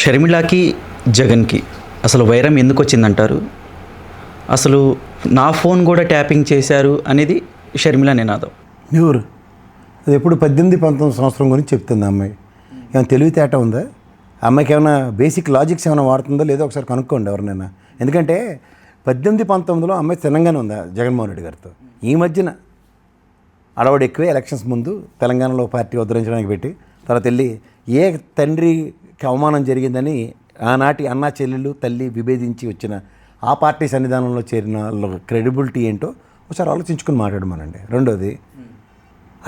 షర్మిలకి జగన్కి అసలు వైరం ఎందుకు వచ్చిందంటారు? అసలు నా ఫోన్ కూడా ట్యాపింగ్ చేశారు అనేది షర్మిల నినాదం. ఎవరు అది ఎప్పుడు 18-19 సంవత్సరం గురించి చెప్తుంది అమ్మాయి. ఏమైనా తెలివితేట ఉందా? అమ్మాయికి ఏమైనా బేసిక్ లాజిక్స్ ఏమైనా వాడుతుందో లేదో ఒకసారి కనుక్కోండి ఎవరినైనా. ఎందుకంటే 18-19లో అమ్మాయి తెలంగాణ ఉందా జగన్మోహన్ రెడ్డి గారితో. ఈ మధ్యన అడవాడు ఎక్కువే ఎలక్షన్స్ ముందు తెలంగాణలో పార్టీ ఉద్ధరించడానికి పెట్టి తర్వాత వెళ్ళి ఏ తండ్రికి అవమానం జరిగిందని ఆనాటి అన్నా చెల్లెళ్ళు తల్లి విభేదించి వచ్చిన ఆ పార్టీ సన్నిధానంలో చేరిన వాళ్ళ క్రెడిబిలిటీ ఏంటో ఒకసారి ఆలోచించుకుని మాట్లాడమనండి. రెండోది,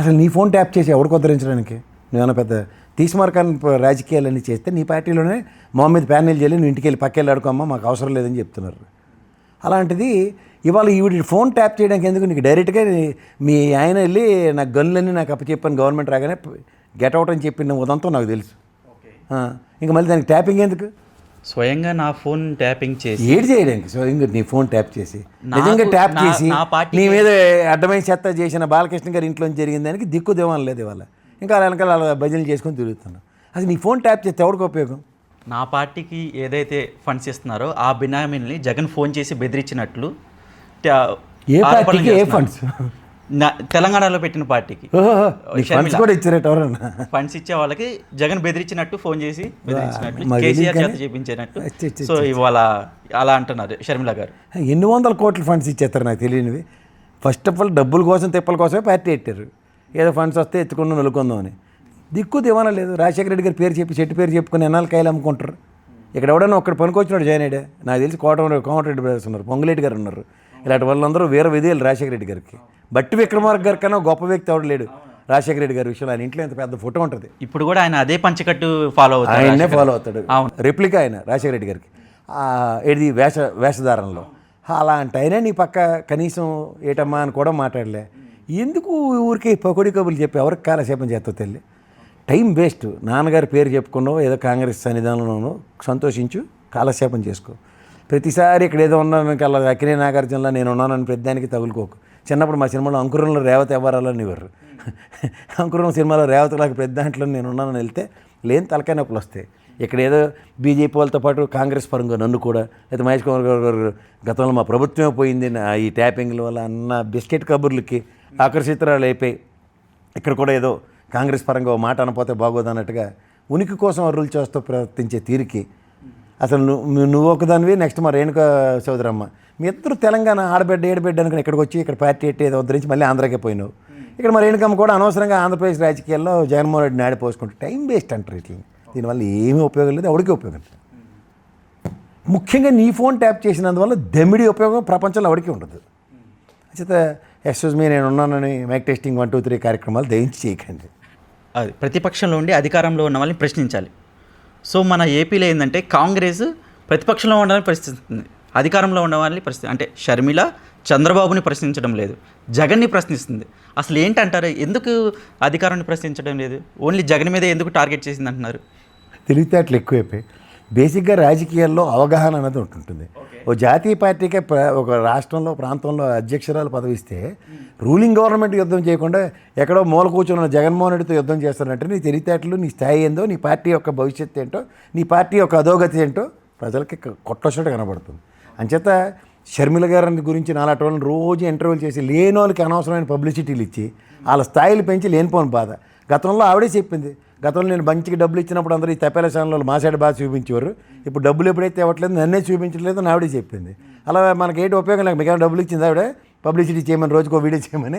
అసలు నీ ఫోన్ ట్యాప్ చేసి ఎవరికి ఉద్ధరించడానికి నువ్వేమైనా పెద్ద తీసిమార్కాన్ని రాజకీయాలన్నీ చేస్తే నీ పార్టీలోనే మొహమ్మద్ ప్యానెల్ చేయాలి, నువ్వు ఇంటికి వెళ్ళి పక్కెళ్ళి ఆడుకోమ్మా మాకు అవసరం లేదని చెప్తున్నారు. అలాంటిది ఇవాళ ఈవిడ ఫోన్ ట్యాప్ చేయడానికి ఎందుకు? నీకు డైరెక్ట్గా మీ ఆయన వెళ్ళి నాకు గన్నులన్నీ నాకు అప్పచెప్పాను గవర్నమెంట్ రాగానే గెట్ అవుట్ అని చెప్పిన ఉదంతో నాకు తెలుసు. ఇంకా మళ్ళీ దానికి ట్యాపింగ్ ఎందుకు? స్వయంగా నా ఫోన్ ట్యాపింగ్ చేసి ఏడు చేయడానికి స్వయంగా నీ ఫోన్ ట్యాప్ చేసి నిజంగా ట్యాప్ చేసి నీ మీద అడ్డమైన చెత్త చేసిన బాలకృష్ణ గారి ఇంట్లో జరిగిన దానికి దిక్కు దేవాలని లేదు ఇవాళ. ఇంకా అలా వెనకాల అలా భజనలు చేసుకొని తిరుగుతున్నాను. అసలు నీ ఫోన్ ట్యాప్ చేస్తే ఎవరికి ఉపయోగం? నా పార్టీకి ఏదైతే ఫండ్స్ ఇస్తున్నారో ఆ బినామీని జగన్ ఫోన్ చేసి బెదిరించినట్లు ఏ పార్టీకి ఏ ఫండ్స్? తెలంగాణలో పెట్టిన పార్టీకి ఫండ్స్ కూడా ఇచ్చారట ఎవరన్నా? ఫండ్స్ ఇచ్చే వాళ్ళకి జగన్ బెదిరించినట్టు ఫోన్ చేసి బెదిరించినట్టు కేసీఆర్ చేత చేపించినట్టు. సో ఇవాళ అలా అంటున్నారు షర్మిల గారు. ఎన్ని వందల కోట్ల ఫండ్స్ ఇచ్చేస్తారు నాకు తెలియనివి. ఫస్ట్ ఆఫ్ ఆల్ డబ్బుల కోసం తిప్పల కోసమే పార్టీ పెట్టారు. ఏదో ఫండ్స్ వస్తే ఎత్తుకుని నలుకుందాం అని. దిక్కు దివానా లేదు. రాజశేఖర రెడ్డి గారి పేరు చెప్పి చెట్టు పేరు చెప్పుకొని ఎన్నాళ్ళు కాయలు అమ్ముకుంటారు. ఇక్కడ ఎవడన్నా ఒక్కడ పనికొచ్చినాడు జాయిన్ అయ్యాడే. నాకు తెలిసి కోమటిరెడ్డి బ్రదర్స్ ఉన్నారు, పొంగులేటి గారు ఉన్నారు. ఇలాంటి వాళ్ళందరూ వీర విధేయులు రాజశేఖర రెడ్డి గారికి. బట్టి విక్రమార్క గారి కన్నా గొప్ప వ్యక్తి ఎవడు లేడు రాజశేఖర రెడ్డి గారి విషయంలో. ఆయన ఇంట్లో ఎంత పెద్ద ఫోటో ఉంటుంది. ఇప్పుడు కూడా ఆయన అదే పంచకట్టు ఫాలో అవుతాడు, ఆయన్నే ఫాలో అవుతాడు. రెప్లికా ఆయన రాజశేఖర రెడ్డి గారికి ఏది వేషధారణలో. అలాంటి అయినా నీ పక్క కనీసం ఏటమ్మా అని కూడా మాట్లాడలే. ఎందుకు ఊరికే పకోడి కబుర్లు చెప్పి ఎవరికి కాలక్షేపం చేస్తావు తల్లి? Time waste. నాన్నగారి పేరు చెప్పుకున్నావు, ఏదో కాంగ్రెస్ సన్నిధానంలోనూ సంతోషించు, కాలక్షేపం చేసుకో. ప్రతిసారి ఇక్కడ ఏదో ఉన్నాను అలా అక్కినే నాగార్జునలా నేను ఉన్నానని పెద్దానికి తగులుకోకు. చిన్నప్పుడు మా సినిమాలో అంకురంలో రేవతి ఎవరాలని ఇవ్వరు. అంకురం సినిమాలో రేవతిలాగా పెద్ద దాంట్లో నేను ఉన్నానని వెళ్తే లేని తలకాయ నొప్పులు వస్తాయి. ఇక్కడ ఏదో బీజేపీ వాళ్ళతో పాటు కాంగ్రెస్ పరంగా నన్ను కూడా లేదా మహేష్ కుమార్ గారు గతంలో మా ప్రభుత్వమే పోయింది ఈ ట్యాపింగ్ల వల్ల అన్న బిస్కెట్ కబుర్లకి ఆకర్షితురాలు అయిపోయి ఇక్కడ కూడా ఏదో కాంగ్రెస్ పరంగా ఓ మాట అనపోతే బాగోదన్నట్టుగా ఉనికి కోసం అరువులు చేస్తూ ప్రవర్తించే తీరికి అసలు నువ్వు ఒకదానివి, నెక్స్ట్ మా రేణుకా సోదరమ్మ, మీ ఇద్దరు తెలంగాణ ఆడబిడ్డ ఏడబిడ్డ అనుకుని ఇక్కడికి వచ్చి ఇక్కడ పార్టీ ఎట్టి ఏదో ఉద్ధరించి మళ్ళీ ఆంధ్రాకే పోయినావు. ఇక్కడ మా రేణుకమ్మ కూడా అనవసరంగా ఆంధ్రప్రదేశ్ రాజకీయాల్లో జగన్మోహన్ రెడ్డిని ఆడిపోసుకుంటూ టైం వేస్ట్ అంటారు. ఇట్లా దీనివల్ల ఏమీ ఉపయోగం లేదు, ఎవరికి ఉపయోగం లేదు. ముఖ్యంగా నీ ఫోన్ ట్యాప్ చేసినందువల్ల దమ్మిడి ఉపయోగం ప్రపంచంలో ఎవరికి ఉండదు. చేత ఎక్స్క్యూజ్ మీ నేను ఉన్నానని మైక్ టెస్టింగ్ 1 2 3 కార్యక్రమాలు దయించి చేయకండి. అది ప్రతిపక్షంలో ఉండి అధికారంలో ఉన్న వాళ్ళని ప్రశ్నించాలి. సో మన ఏపీలో ఏంటంటే కాంగ్రెస్ ప్రతిపక్షంలో ఉండాలని ప్రశ్నిస్తుంది, అధికారంలో ఉన్న వాళ్ళని అంటే షర్మిల చంద్రబాబుని ప్రశ్నించడం లేదు, జగన్ని ప్రశ్నిస్తుంది. అసలు ఏంటంటారు, ఎందుకు అధికారాన్ని ప్రశ్నించడం లేదు, ఓన్లీ జగన్ మీద ఎందుకు టార్గెట్ చేసింది అంటున్నారు? తెలివితేటలు ఎక్కువైపోయి. బేసిక్గా రాజకీయాల్లో అవగాహన అనేది ఉంటుంది. ఓ జాతీయ పార్టీకే ఒక రాష్ట్రంలో ప్రాంతంలో అధ్యక్షురాలు పదవిస్తే రూలింగ్ గవర్నమెంట్ యుద్ధం చేయకుండా ఎక్కడో మూల కూర్చున్న జగన్మోహన్ రెడ్డితో యుద్ధం చేస్తారంటే నీ తెలివితేటలు, నీ స్థాయి ఏందో, నీ పార్టీ యొక్క భవిష్యత్తు ఏంటో, నీ పార్టీ యొక్క అధోగతి ఏంటో ప్రజలకి కొట్టొచ్చినట్టు కనబడుతుంది. అంచేత షర్మిల గారి గురించి నాలాంటి వాళ్ళని రోజు ఇంటర్వ్యూలు చేసి లేని వాళ్ళకి అనవసరమైన పబ్లిసిటీలు ఇచ్చి వాళ్ళ స్థాయిలు పెంచి లేనిపోని బాధ. గతంలో ఆవిడే చెప్పింది, గతంలో నేను మంచికి డబ్బులు ఇచ్చినప్పుడు అందరూ ఈ తపేల ఛానల్లో మా సైడ్ బాగా చూపించేవారు, ఇప్పుడు డబ్బులు ఎప్పుడైతే ఇవ్వట్లేదు నన్నే చూపించట్లేదు అని ఆవిడే చెప్పింది. అలా మనకి ఏంటి ఉపయోగం లేక మీకు డబ్బులు ఇచ్చింది ఆవిడ పబ్లిసిటీ చేయమని, రోజుకో వీడియో చేయమని.